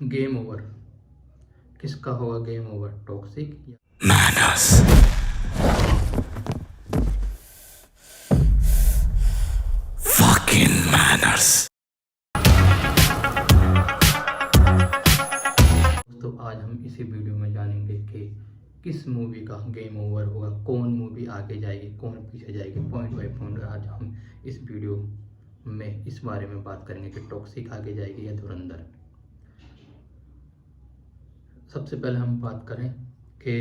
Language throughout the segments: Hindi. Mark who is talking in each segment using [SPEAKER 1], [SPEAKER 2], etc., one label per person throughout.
[SPEAKER 1] Game over. किसका होगा गेम ओवर, टॉक्सिक या
[SPEAKER 2] Manners. Fucking manners.
[SPEAKER 1] दोस्तों, आज हम इसी वीडियो में जानेंगे कि किस मूवी का गेम ओवर होगा, कौन मूवी आगे जाएगी, कौन पीछे जाएगी। पॉइंट बाय पॉइंट आज हम इस वीडियो में इस बारे में बात करेंगे कि टॉक्सिक आगे जाएगी या धुरंधर। सबसे पहले हम बात करें कि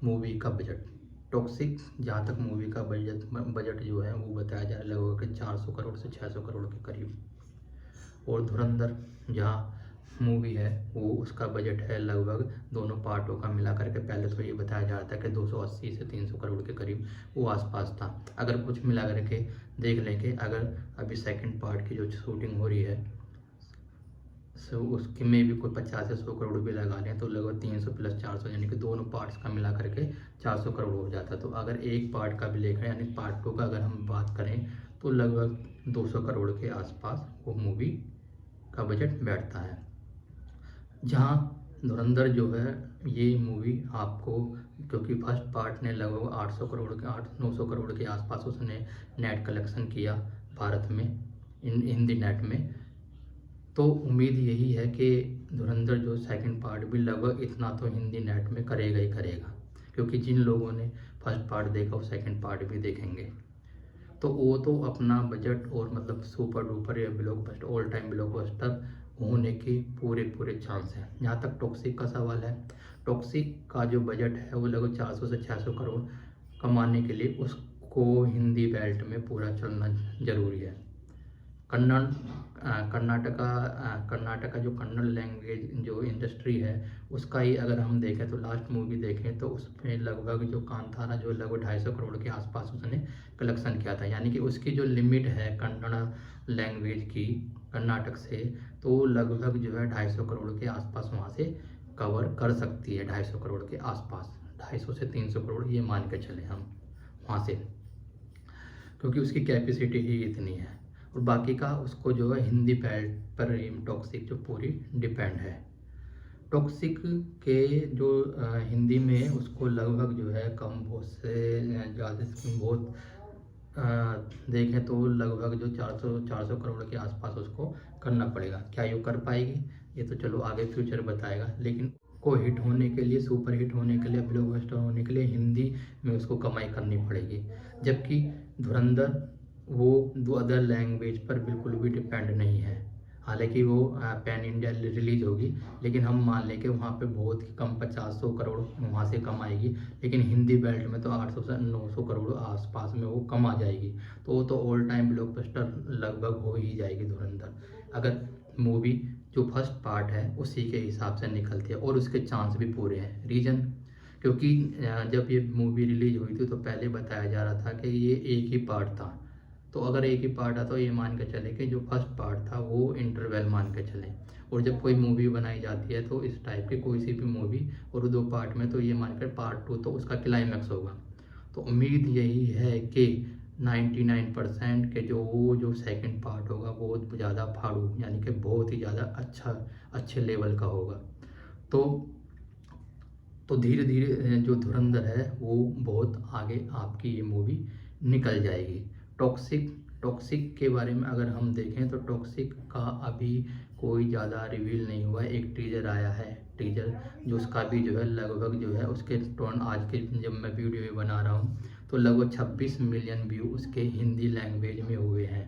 [SPEAKER 1] मूवी का बजट। टॉक्सिक जहाँ तक मूवी का बजट जो है वो बताया जा रहा है लगभग 400 करोड़ से 600 करोड़ के करीब। और धुरंधर जहाँ मूवी है वो उसका बजट है लगभग दोनों पार्टों का मिला करके, पहले तो ये बताया जा रहा था कि 280 से 300 करोड़ के करीब वो आसपास था। अगर कुछ मिला करके देख लें कि अगर अभी सेकंड पार्ट की जो शूटिंग हो रही है सो उसके में भी कोई 50 से 100 करोड़ भी लगा लें तो लगभग 300 प्लस 400 यानी कि दोनों पार्ट्स का मिला करके 400 करोड़ हो जाता। तो अगर एक पार्ट का भी लेकर यानी पार्ट 2 का अगर हम बात करें तो लगभग 200 करोड़ के आसपास वो मूवी का बजट बैठता है। जहाँ धुरंधर जो है ये मूवी आपको, क्योंकि फर्स्ट पार्ट ने लगभग 800 करोड़ के 800-900 करोड़ के आसपास उसने नेट कलेक्शन किया भारत में, हिंदी नेट में। तो उम्मीद यही है कि धुरंधर जो सेकंड पार्ट भी लगभग इतना तो हिंदी नेट में करेगा ही करेगा, क्योंकि जिन लोगों ने फर्स्ट पार्ट देखा वो सेकंड पार्ट भी देखेंगे। तो वो तो अपना बजट और मतलब सुपर डुपर या ब्लॉकबस्टर ऑल टाइम ब्लॉकबस्टर होने के पूरे पूरे चांस हैं। जहाँ तक टॉक्सिक का सवाल है, टॉक्सिक का जो बजट है वो लगभग 400 से 600 करोड़ कमाने के लिए उसको हिंदी बेल्ट में पूरा चलना जरूरी है। कन्नड़ कर्नाटका जो कन्नड़ लैंग्वेज जो इंडस्ट्री है उसका ही अगर हम देखें तो लास्ट मूवी देखें तो उसमें लगभग जो कांतारा जो लगभग 250 करोड़ के आसपास उसने कलेक्शन किया था। यानी कि उसकी जो लिमिट है कन्नड़ लैंग्वेज की कर्नाटक से, तो लगभग जो है 250 करोड़ के आसपास वहाँ से कवर कर सकती है। 250 करोड़ के आसपास, 250 से 300 करोड़ ये मान के चले हम वहाँ से, क्योंकि उसकी कैपेसिटी ही इतनी है। और बाकी का उसको जो है हिंदी बेल्ट पर टॉक्सिक जो पूरी डिपेंड है। टॉक्सिक के जो हिंदी में उसको लगभग जो है कम बहुत से ज़्यादा बहुत देखें तो लगभग जो 400 करोड़ के आसपास उसको करना पड़ेगा। क्या ये कर पाएगी ये तो चलो आगे फ्यूचर बताएगा, लेकिन को हिट होने के लिए, सुपर हिट होने के लिए, ब्लॉकबस्टर होने के लिए हिंदी में उसको कमाई करनी पड़ेगी। जबकि धुरंधर वो दो अदर लैंग्वेज पर बिल्कुल भी डिपेंड नहीं है। हालांकि वो पैन इंडिया रिलीज होगी, लेकिन हम मान लें कि वहाँ पे बहुत ही कम 50-100 करोड़ वहाँ से कमाएगी, लेकिन हिंदी बेल्ट में तो 800 से 900 करोड़ आसपास में वो कमा जाएगी। तो वो तो ऑल टाइम ब्लॉकबस्टर लगभग हो ही जाएगी धुरंधर, अगर मूवी जो फर्स्ट पार्ट है उसी के हिसाब से निकलती है। और उसके चांस भी पूरे हैं। रीजन, क्योंकि जब ये मूवी रिलीज हुई थी तो पहले बताया जा रहा था कि ये एक ही पार्ट था। तो अगर एक ही पार्ट आता तो ये मान के चले कि जो फर्स्ट पार्ट था वो इंटरवल मान के चले। और जब कोई मूवी बनाई जाती है तो इस टाइप की कोई सी भी मूवी और 2 पार्ट में, तो ये मानकर पार्ट 2 तो उसका क्लाइमैक्स होगा। तो उम्मीद यही है कि 99% के जो सेकंड पार्ट होगा बहुत ज़्यादा फाड़ू यानी कि बहुत ही ज़्यादा अच्छे लेवल का होगा। तो धीरे धीरे जो धुरंधर है वो बहुत आगे आपकी ये मूवी निकल जाएगी। टॉक्सिक के बारे में अगर हम देखें तो टॉक्सिक का अभी कोई ज़्यादा रिवील नहीं हुआ। एक टीजर आया है, टीजर जो उसका भी जो है लगभग जो है उसके टोन आज के जब मैं वीडियो बना रहा हूँ तो लगभग 26 मिलियन व्यू उसके हिंदी लैंग्वेज में हुए हैं।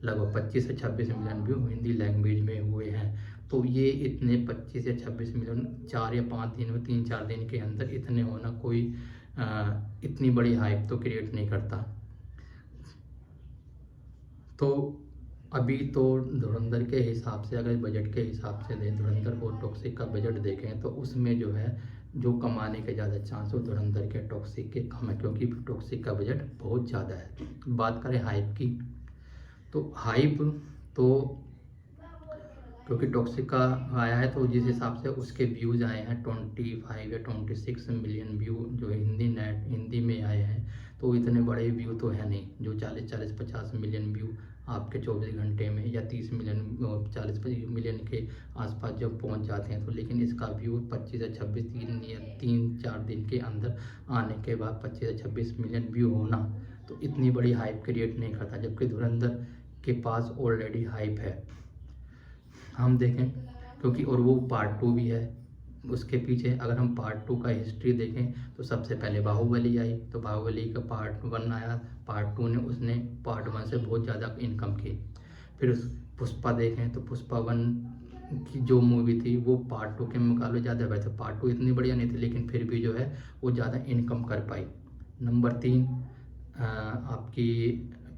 [SPEAKER 1] लगभग 25 से 26 मिलियन व्यू हिंदी लैंग्वेज में हुए हैं। तो ये इतने 25 या 26 मिलियन 4 या 5 दिन में, 3-4 दिन के अंदर इतने होना कोई इतनी बड़ी हाइप तो क्रिएट नहीं करता। तो अभी तो धुरंधर के हिसाब से अगर बजट के हिसाब से दें, धुरंधर और टॉक्सिक का बजट देखें तो उसमें जो है जो कमाने के ज़्यादा चांस हो धुरंधर के टॉक्सिक के कम है, क्योंकि टॉक्सिक का बजट बहुत ज़्यादा है। बात करें हाइप की, तो हाइप तो क्योंकि टॉक्सिक का आया है तो जिस हिसाब से उसके व्यूज़ आए हैं 25 या 26 मिलियन व्यू जो हिंदी में आए हैं, तो इतने बड़े व्यू तो है नहीं जो 40-50 मिलियन व्यू आपके 24 घंटे में या 30 मिलियन और 40 मिलियन के आसपास जब पहुंच जाते हैं तो, लेकिन इसका व्यू 25 से 26 3-4 दिन के अंदर आने के बाद 25 से 26 मिलियन व्यू होना तो इतनी बड़ी हाइप क्रिएट नहीं करता, जबकि धुरंधर के पास ऑलरेडी हाइप है। हम देखें क्योंकि और वो पार्ट 2 भी है उसके पीछे। अगर हम पार्ट 2 का हिस्ट्री देखें तो सबसे पहले बाहुबली आई, तो बाहुबली का पार्ट 1 आया, पार्ट 2 ने उसने पार्ट 1 से बहुत ज़्यादा इनकम की। फिर उस पुष्पा देखें तो पुष्पा 1 की जो मूवी थी वो पार्ट 2 के मुकाबले ज़्यादा बेहतर, पार्ट 2 इतनी बढ़िया नहीं थी लेकिन फिर भी जो है वो ज़्यादा इनकम कर पाई। नंबर 3 आपकी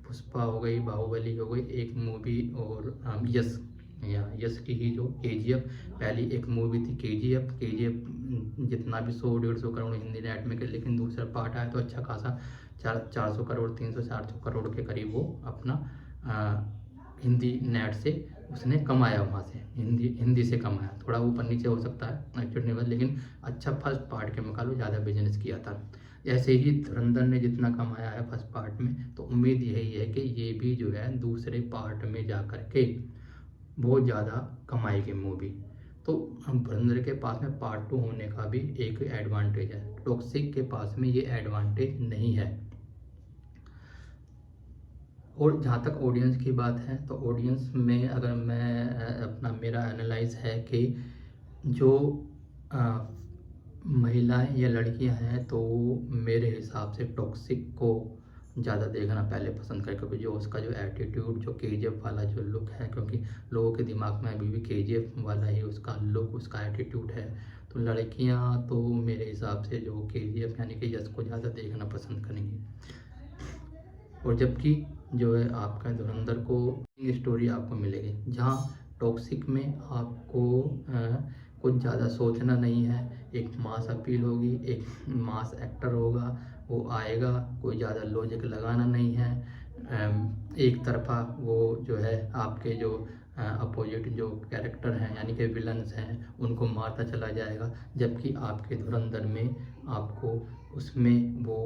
[SPEAKER 1] पुष्पा हो गई, बाहुबली हो गई, एक मूवी और यश की ही जो KGF पहली एक मूवी थी KGF जितना भी 100-150 करोड़ हिंदी नेट में, लेकिन दूसरा पार्ट आया तो अच्छा खासा 400 करोड़ 300-400 करोड़ के करीब वो अपना हिंदी नेट से उसने कमाया, वहाँ से हिंदी से कमाया। थोड़ा ऊपर नीचे हो सकता है एक्चुअली नहीं, लेकिन अच्छा फर्स्ट पार्ट के मुकाबले ज़्यादा बिजनेस किया था। ऐसे ही धुरंधर ने जितना कमाया है फर्स्ट पार्ट में, तो उम्मीद यही है कि ये भी जो है दूसरे पार्ट में जा कर के बहुत ज़्यादा कमाएगी मूवी। तो हम धुरंधर के पास में पार्ट 2 होने का भी एक एडवांटेज है, टॉक्सिक के पास में ये एडवांटेज नहीं है। और जहाँ तक ऑडियंस की बात है तो ऑडियंस में अगर मैं अपना मेरा एनालाइज है कि जो महिलाएं या लड़कियां हैं तो मेरे हिसाब से टॉक्सिक को ज़्यादा देखना पहले पसंद करें, क्योंकि जो उसका जो एटीट्यूड जो KGF वाला जो लुक है, क्योंकि लोगों के दिमाग में अभी भी KGF वाला ही उसका लुक उसका एटीट्यूड है, तो लड़कियां तो मेरे हिसाब से जो KGF यानी कि यश को ज़्यादा देखना पसंद करेंगी। और जबकि जो है आपका धुरंधर को स्टोरी आपको मिलेगी जहाँ टॉक्सिक में आपको कुछ ज़्यादा सोचना नहीं है, एक मास अपील होगी, एक मास एक्टर होगा, वो आएगा, कोई ज़्यादा लॉजिक लगाना नहीं है, एक तरफा वो जो है आपके जो अपोजिट जो कैरेक्टर हैं यानी कि विलन्स हैं उनको मारता चला जाएगा। जबकि आपके धुरंधर में आपको उसमें वो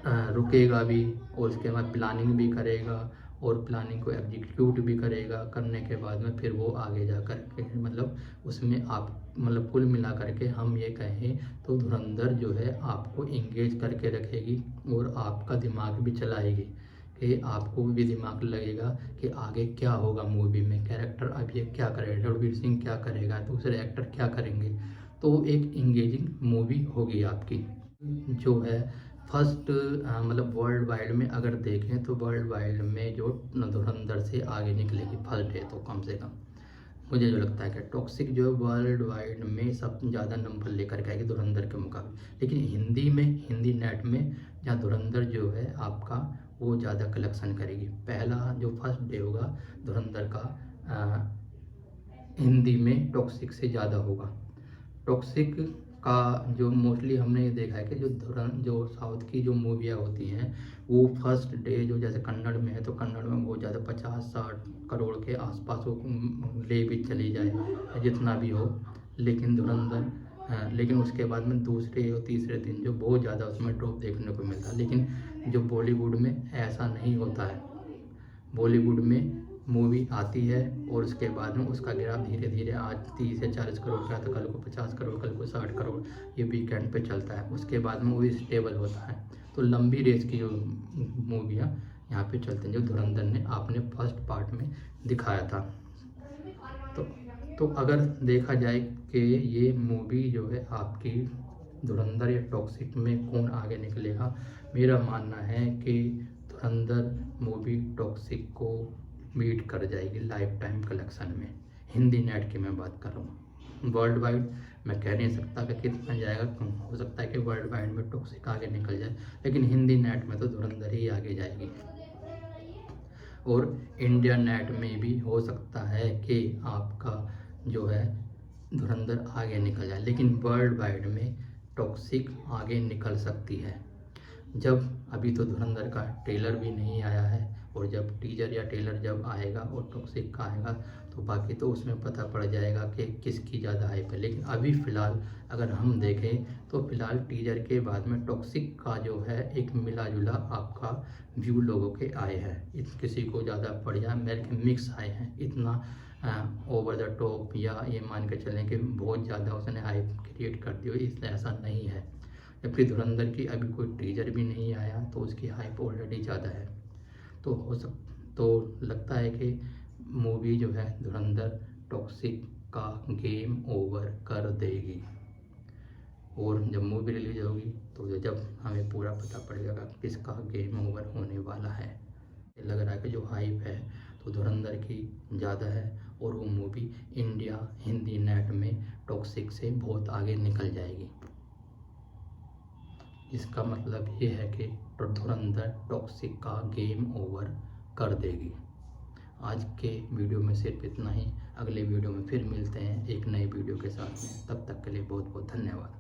[SPEAKER 1] रुकेगा भी और उसके बाद प्लानिंग भी करेगा और प्लानिंग को एग्जीक्यूट भी करेगा, करने के बाद में फिर वो आगे जा कर के मतलब उसमें आप मतलब कुल मिला करके हम ये कहें तो धुरंधर जो है आपको इंगेज करके रखेगी और आपका दिमाग भी चलाएगी कि आपको भी दिमाग लगेगा कि आगे क्या होगा मूवी में, कैरेक्टर अब ये क्या करेगा, रणवीर सिंह क्या करेगा, दूसरे एक्टर क्या करेंगे, तो एक इंगेजिंग मूवी होगी आपकी। जो है फर्स्ट मतलब वर्ल्ड वाइड में अगर देखें तो वर्ल्ड वाइड में जो धुरंधर से आगे निकलेगी फर्स्ट डे, तो कम से कम मुझे जो लगता है कि टॉक्सिक जो है वर्ल्ड वाइड में सब ज़्यादा नंबर लेकर के आएगी धुरंधर के मुकाबले। लेकिन हिंदी में हिंदी नेट में जहाँ धुरंधर जो है आपका वो ज़्यादा कलेक्शन करेगी। पहला जो फर्स्ट डे होगा धुरंधर का हिंदी में टॉक्सिक से ज़्यादा होगा। टॉक्सिक का जो मोस्टली हमने ये देखा है कि जो साउथ की जो मूवियाँ होती हैं वो फर्स्ट डे जो जैसे कन्नड़ में है तो कन्नड़ में बहुत ज़्यादा 50-60 करोड़ के आसपास वो ले भी चली जाए जितना भी हो, लेकिन धुरंधर लेकिन उसके बाद में दूसरे और तीसरे दिन जो बहुत ज़्यादा उसमें ड्रॉप देखने को मिलता है। लेकिन जो बॉलीवुड में ऐसा नहीं होता है, बॉलीवुड में मूवी आती है और उसके बाद में उसका ग्राफ धीरे धीरे आज 30 से 40 करोड़ का था, कल को 50 करोड़, कल को 60 करोड़, ये वीकेंड पे चलता है। उसके बाद में मूवी स्टेबल होता है। तो लंबी रेस की जो मूवियाँ यहाँ पे चलती हैं जो धुरंधर ने आपने फर्स्ट पार्ट में दिखाया था। तो अगर देखा जाए कि ये मूवी जो है आपकी धुरंधर या टॉक्सिक में कौन आगे निकलेगा, मेरा मानना है कि धुरंधर मूवी टॉक्सिक को बीट कर जाएगी लाइफ टाइम कलेक्शन में। हिंदी नेट की मैं बात कर रहा हूँ, वर्ल्ड वाइड मैं कह नहीं सकता कि कितना जाएगा, कम हो सकता है कि वर्ल्ड वाइड में टॉक्सिक आगे निकल जाए, लेकिन हिंदी नेट में तो धुरंधर ही आगे जाएगी। और इंडिया नेट में भी हो सकता है कि आपका जो है धुरंधर आगे निकल जाए, लेकिन वर्ल्ड वाइड में टॉक्सिक आगे निकल सकती है। जब अभी तो धुरंधर का ट्रेलर भी नहीं आया है और जब टीजर या ट्रेलर जब आएगा और टॉक्सिक का आएगा तो बाकी तो उसमें पता पड़ जाएगा कि किसकी ज़्यादा हाइप है। लेकिन अभी फ़िलहाल अगर हम देखें तो फ़िलहाल टीजर के बाद में टॉक्सिक का जो है एक मिला जुला आपका व्यू लोगों के आए हैं। किसी को ज़्यादा बढ़िया मेरे के मिक्स आए हैं, इतना ओवर द टॉप या ये मान के चलें कि बहुत ज़्यादा उसने हाइप क्रिएट कर दी हो, इसलिए ऐसा नहीं है। जबकि धुरंधर की अभी कोई टीजर भी नहीं आया तो उसकी हाइप ऑलरेडी ज़्यादा है। तो लगता है कि मूवी जो है धुरंधर टॉक्सिक का गेम ओवर कर देगी। और जब मूवी रिलीज होगी तो जब हमें पूरा पता पड़ेगा किसका गेम ओवर होने वाला है। लग रहा है कि जो हाइप है तो धुरंधर की ज़्यादा है और वो मूवी इंडिया हिंदी नेट में टॉक्सिक से बहुत आगे निकल जाएगी। इसका मतलब ये है कि धुरंधर टॉक्सिक का गेम ओवर कर देगी। आज के वीडियो में सिर्फ इतना ही। अगले वीडियो में फिर मिलते हैं एक नए वीडियो के साथ में। तब तक के लिए बहुत बहुत धन्यवाद।